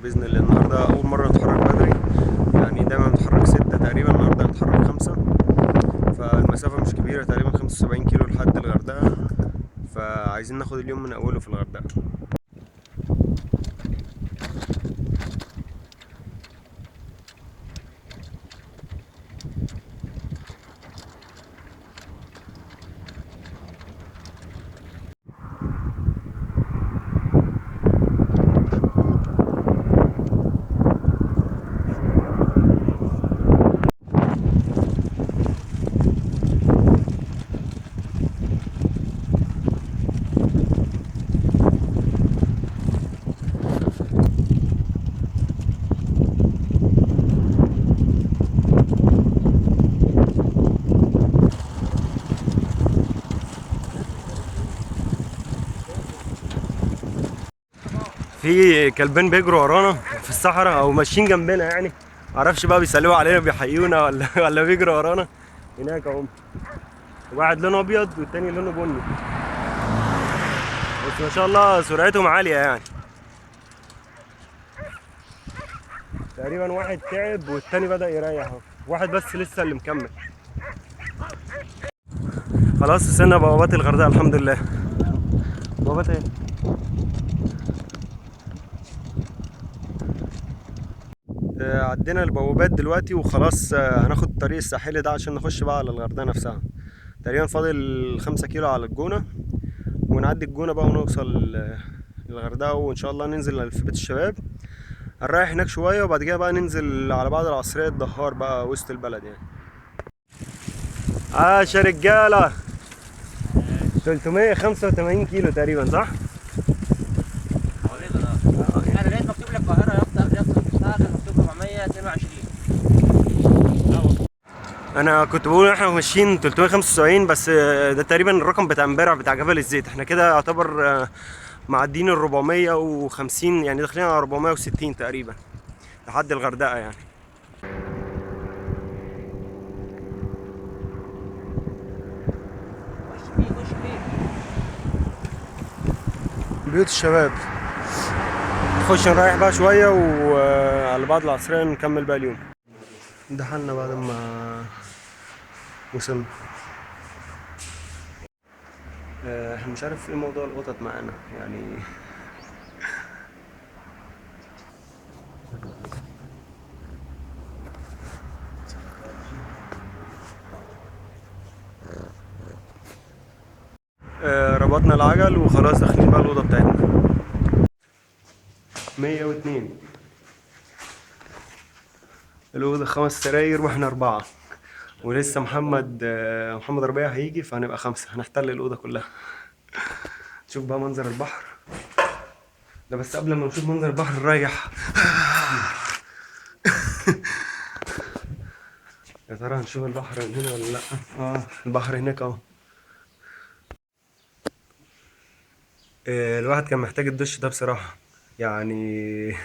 باذن الله. النهارده اول مره نتحرك بدري، يعني دايما نتحرك 6 تقريبا، النهارده نتحرك 5. فالمسافه مش كبيره، تقريبا 75 كيلو لحد الغردقه، فعايزين ناخد اليوم من اوله في الغردقه. في كلبين بيجروا ورانا في الصحراء او ماشيين جنبنا، يعني معرفش بقى بيسلموا علينا بيحيونا ولا بيجروا ورانا. هناك اهو، واحد لونه ابيض والتاني لونه بني، بس ما شاء الله سرعتهم عاليه يعني. تقريبا واحد تعب والتاني بدأ يريح اهو، واحد بس لسه اللي مكمل. خلاص وصلنا بوابات الغردقه الحمد لله. بوابات ايه؟ عدينا البوابات دلوقتي وخلاص. هناخد الطريق الساحلي ده عشان نخش بقى على الغردقه نفسها. تقريبا فاضل 5 كيلو على الجونه، ونعدي الجونه بقى ونوصل الغردقه، وان شاء الله ننزل في بيت الشباب. هنريح هناك شويه وبعد كده بقى ننزل على بعد العصريه الدهار بقى وسط البلد يعني. عاش يا رجاله. 385 كيلو تقريبا، صح؟ انا لقيت مكتوب لك القاهره يا اسطى، كان مكتوب 422. انا كنت بقول احنا ماشيين 375، بس ده تقريبا الرقم بتاع امبارح بتاع جبل الزيت. احنا كده يعتبر معديين ال 450، يعني داخلين على 460 تقريبا لحد الغردقه يعني. خش فيه. بيوت الشباب. نخش نريح بقى شويه وعلى بعد العصريه نكمل بقى اليوم. ده حالنا بعد ما وصلنا. احنا مش عارف ايه موضوع القطط معانا يعني. ربطنا العجل وخلاص داخلين بقى الأوضة بتاعتنا. 102 الأوضة، 5 سراير واحنا 4، ولسه محمد ربيع هيجي فهنبقى 5، هنحتل الأوضة كلها. نشوف بقى منظر البحر ده، بس قبل ما نشوف منظر البحر نريح. يا ترى هنشوف البحر من هنا ولا لأ؟ البحر هناك اهو. الواحد كان محتاج الدش ده بصراحة يعني.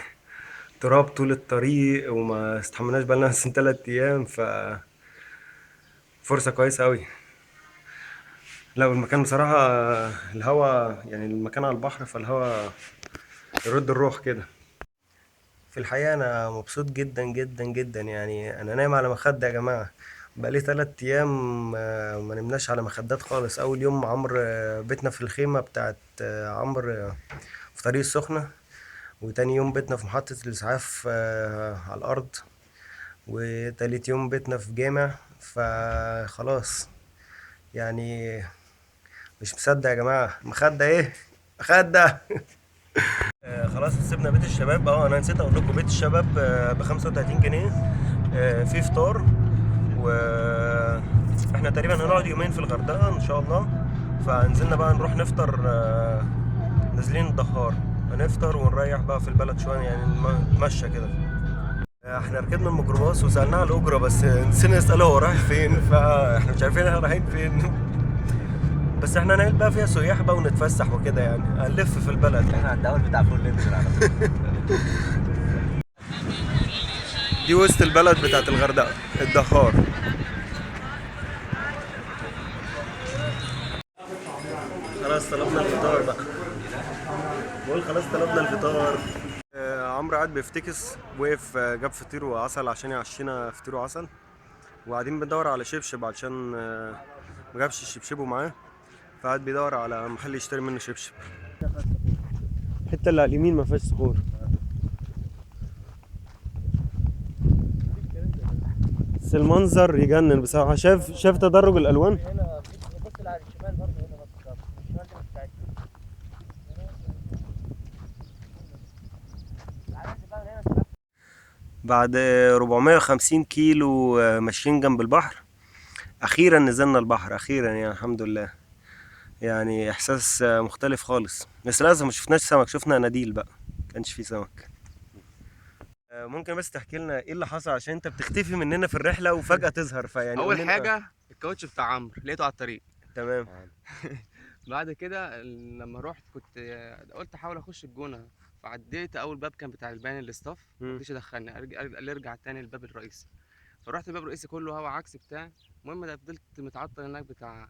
تراب طول الطريق وما استحملناش بقالنا مثلا 3 أيام، فرصة كويسة أوي. لا والمكان بصراحة الهوا، يعني المكان على البحر فالهوا يرد الروح كده. في الحقيقة أنا مبسوط جدا جدا جدا، يعني أنا نايم على مخدة يا جماعة. بقالي 3 أيام ما نمناش على مخدات خالص. أول يوم عمرو بيتنا في الخيمة بتاعت عمرو في طريق السخنة، وتاني يوم بيتنا في محطة الإسعاف على الأرض، وتالت يوم بيتنا في جامع. فخلاص يعني مش مصدق يا جماعة. مخدة ايه؟ مخدة. خلاص سيبنا بيت الشباب. انا نسيت اقول لكم بيت الشباب ب 35 جنيه. في فطار، و احنا تقريبا هنقعد يومين في الغردقة ان شاء الله. فنزلنا بقى نروح نفطر، نازلين الدهار هنفطر ونريح بقى في البلد شوية، يعني نتمشى كده. احنا ركبنا الميكروباص وسألناه على الأجرة، بس نسينا نسأله هو رايح فين، فاحنا مش عارفين احنا رايحين فين. بس احنا هنعمل بقى فيها سياح بقى ونتفسح وكده، يعني هنلف في البلد. احنا الدول بتاع فول ننزل على طول. دي وسط البلد بتاعت الغردقة، الدهار. خلاص طلبنا الفطار بقى. بقول خلاص طلبنا الفطار. عمرو قاعد بيفتكس، وقف جاب فطير وعسل عشان يعشينا فطير وعسل، وقاعدين بندور على شبشب عشان ما جابش الشبشبه معاه، فقعد بيدور على محل يشتري منه شبشب. الحته اللي على اليمين ما فيهاش صخور. بس المنظر يجنن بصراحه. شايف تدرج الالوان. هنا بص على الشمال برضه، هنا بص الشمال دي مش بتاعتنا. بعد 450 كيلو ماشيين جنب البحر، اخيرا نزلنا البحر اخيرا يعني الحمد لله. يعني احساس مختلف خالص، بس للاسف ما شفناش سمك، شفنا اناديل بقى، كانش فيه سمك. ممكن بس تحكي لنا ايه اللي حصل عشان انت بتختفي مننا في الرحله وفجاه تظهر، فيعني اول قول لنا. حاجه الكاوتش بتاع عمرو لقيته على الطريق. تمام. بعد كده لما رحت كنت قلت احاول اخش الجونه، فعديت اول باب كان بتاع البان الاستاف، مم. مرضيش يدخلني، قال لي ارجع تاني الباب الرئيسي. فرحت الباب الرئيسي كله هوا عكس بتاعي. المهم ده فضلت متعطل هناك بتاع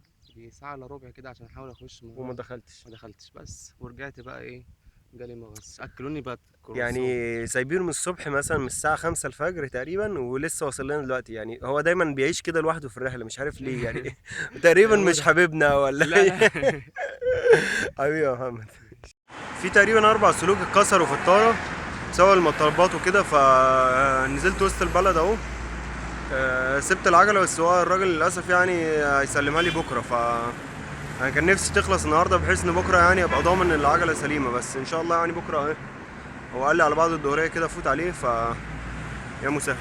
ساعه الا ربع كده عشان احاول اخش، وما دخلتش. ما دخلتش بس. ورجعت بقى ايه، جالي مغص اكلوني بقى كرواسون. يعني سايبينه من الصبح مثلا من الساعة 5 الفجر تقريبا ولسه واصل لنا دلوقتي. يعني هو دايما بيعيش كده لوحده في الرحلة، مش عارف ليه يعني. تقريبا هو مش ده. حبيبنا ولا لا ايه؟ لا. حبيبي يا محمد. في تقريبا 4 سلوك اتكسروا في الطارة بسبب المطبات وكده، فنزلت وسط البلد اهو. سبت العجلة، بس هو الراجل للأسف يعني هيسلمها لي بكرة. انا كان نفسي تخلص النهارده بحيث ان بكره يعني ابقى ضامن ان العجله سليمه، بس ان شاء الله يعني بكره اهي. هو قال لي على بعض الظهريه كده فوت عليه، يا مسهل.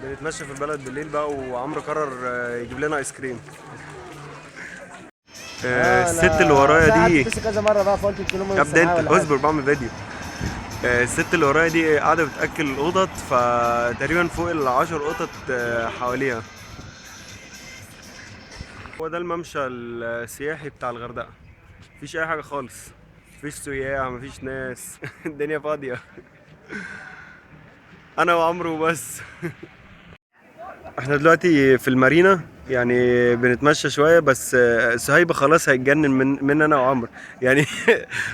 بنتمشى في البلد بالليل بقى، وعمرو قرر يجيب لنا ايس كريم. الست اللي ورايا دي كذا مره بقى، فقلت يمكن هم ابدا معايا انت ولا حاجه. اصبر بعمل فيديو. الست اللي ورايا دي قاعده بتاكل القطط، فتقريبا فوق ال10 قطط حواليها. هو ده الممشى السياحي بتاع الغردقه، مفيش اي حاجه خالص، مفيش سياح مفيش ناس. الدنيا فاضيه، انا وعمرو بس. احنا دلوقتي في المارينا، يعني بنتمشى شويه بس. سهيب خلاص هيتجنن من انا وعمرو يعني.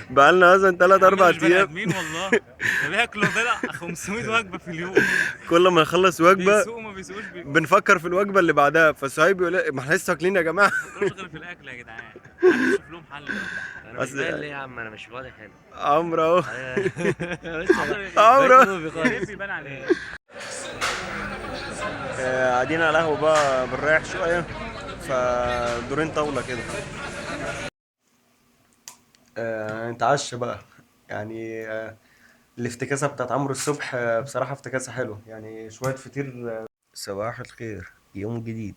بقالنا مثلا 3 4 مش بني ايام ادمين والله، ده بياكلوا بضع 500 وجبه في اليوم. كل ما نخلص وجبه بيسوقوا ما بيسوقوش، بنفكر في الوجبه اللي بعدها. فسهيب يقول ما احنا لسه واكلين يا جماعه. بيفكروش غير في الاكل يا جدعان، محدش يشوف لهم حل بقى. انا مش أصل- باين ليه يا عم، انا مش واضح هنا. عمرو اهو. عمرو عمرو الريف بيبان عليه. قاعدين على القهوه بقى بنريح شويه، فدورين طاوله كده. نتعشى بقى يعني. الافتكاسة بتاعت عمرو الصبح بصراحة افتكاسة حلوة، يعني شوية فطير. صباح الخير، يوم جديد.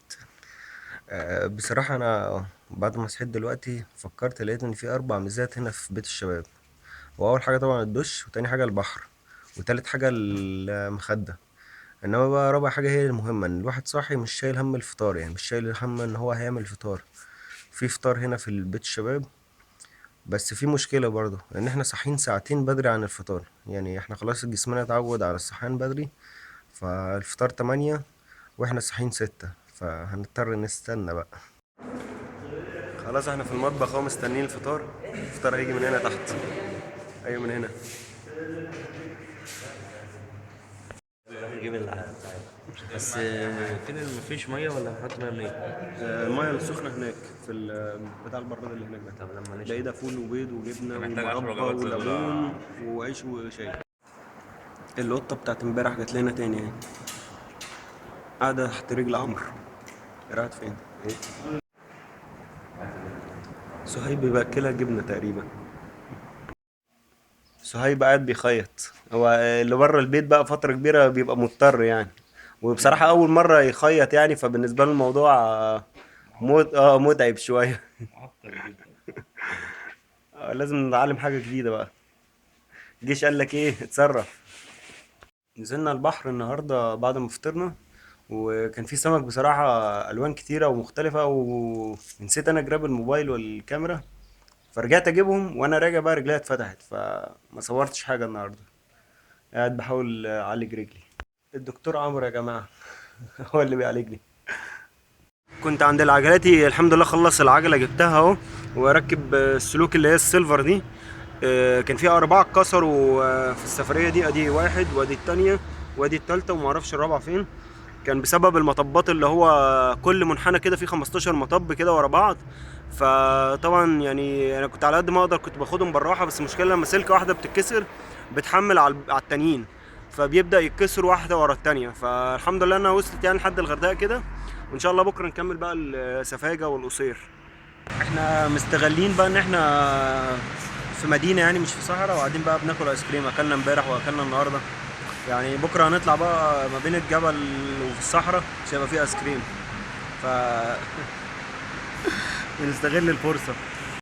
بصراحة أنا بعد ما صحيت دلوقتي فكرت لقيت إن في 4 ميزات هنا في بيت الشباب. وأول حاجة طبعا الدش، وتاني حاجة البحر، وتالت حاجة المخدة. إنما بقى رابع حاجة هي المهمة، إن الواحد صاحي مش شايل هم الفطار، يعني مش شايل هم إن هو هيعمل فطار. في فطار هنا في بيت الشباب، بس في مشكلة برضو ان احنا صاحيين ساعتين بدري عن الفطار. يعني احنا خلاص جسمنا اتعود على الصحيان بدري، فالفطار 8 واحنا صاحيين 6، فهنضطر نستنى بقى. خلاص احنا في المطبخ اهو مستنيين الفطار. الفطار هيجي من هنا تحت، ايوه من هنا. نجيب بس فين اللي مفيش ميه ولا نحط ميه منين؟ المية السخنة هناك في بتاع البراد اللي هناك ده. طب لما ده ايه ده؟ فول وبيض وجبنة محتاج 10 ومربى وجبات زي وليمون وعيش وشاي. القطة بتاعت امبارح جت لنا تاني يعني، قاعدة تحت رجل عمرو. راحت فين؟ صهيب بياكلها جبنة تقريبا. صهيب قاعد بيخيط. هو اللي بره البيت بقى فترة كبيرة بيبقى مضطر يعني، وبصراحة أول مرة يخيط يعني، فبالنسبة له الموضوع متعب شوية. لازم نتعلم حاجة جديدة بقى. الجيش قال لك ايه؟ اتصرف. نزلنا البحر النهاردة بعد ما فطرنا، وكان في سمك بصراحة ألوان كتيرة ومختلفة، ونسيت أنا جراب الموبايل والكاميرا، فرجعت أجيبهم وأنا راجع بقى رجلي اتفتحت، فما صورتش حاجة النهاردة. قاعد بحاول أعالج رجلي. الدكتور عمرو يا جماعة. هو اللي بيعالجني. كنت عند العجلاتي الحمد لله، خلص العجلة جبتها اهو، واركب السلوك اللي هي السيلفر دي. كان في 4 اتكسروا في السفرية دي، ادي واحد وادي التانية وادي التالتة ومعرفش الرابعة فين. كان بسبب المطبات اللي هو كل منحنى كده فيه 15 مطب كده ورا بعض. فطبعا يعني انا كنت على قد ما اقدر كنت باخدهم بالراحة، بس المشكلة لما سلكة واحدة بتتكسر بتحمل على التانيين، فبيبدأ يتكسر واحدة ورا التانية. فالحمد لله انها وصلت يعني لحد الغردقة كده، وان شاء الله بكرة نكمل بقى السفاجة والقصير. احنا مستغلين بقى ان احنا في مدينة يعني مش في صحراء، وقاعدين بقى بناكل ايس كريم. اكلنا امبارح واكلنا النهارده، يعني بكره هنطلع بقى ما بين الجبل وفي الصحراء مش هيبقى فيه ايس كريم، ف بنستغل الفرصة.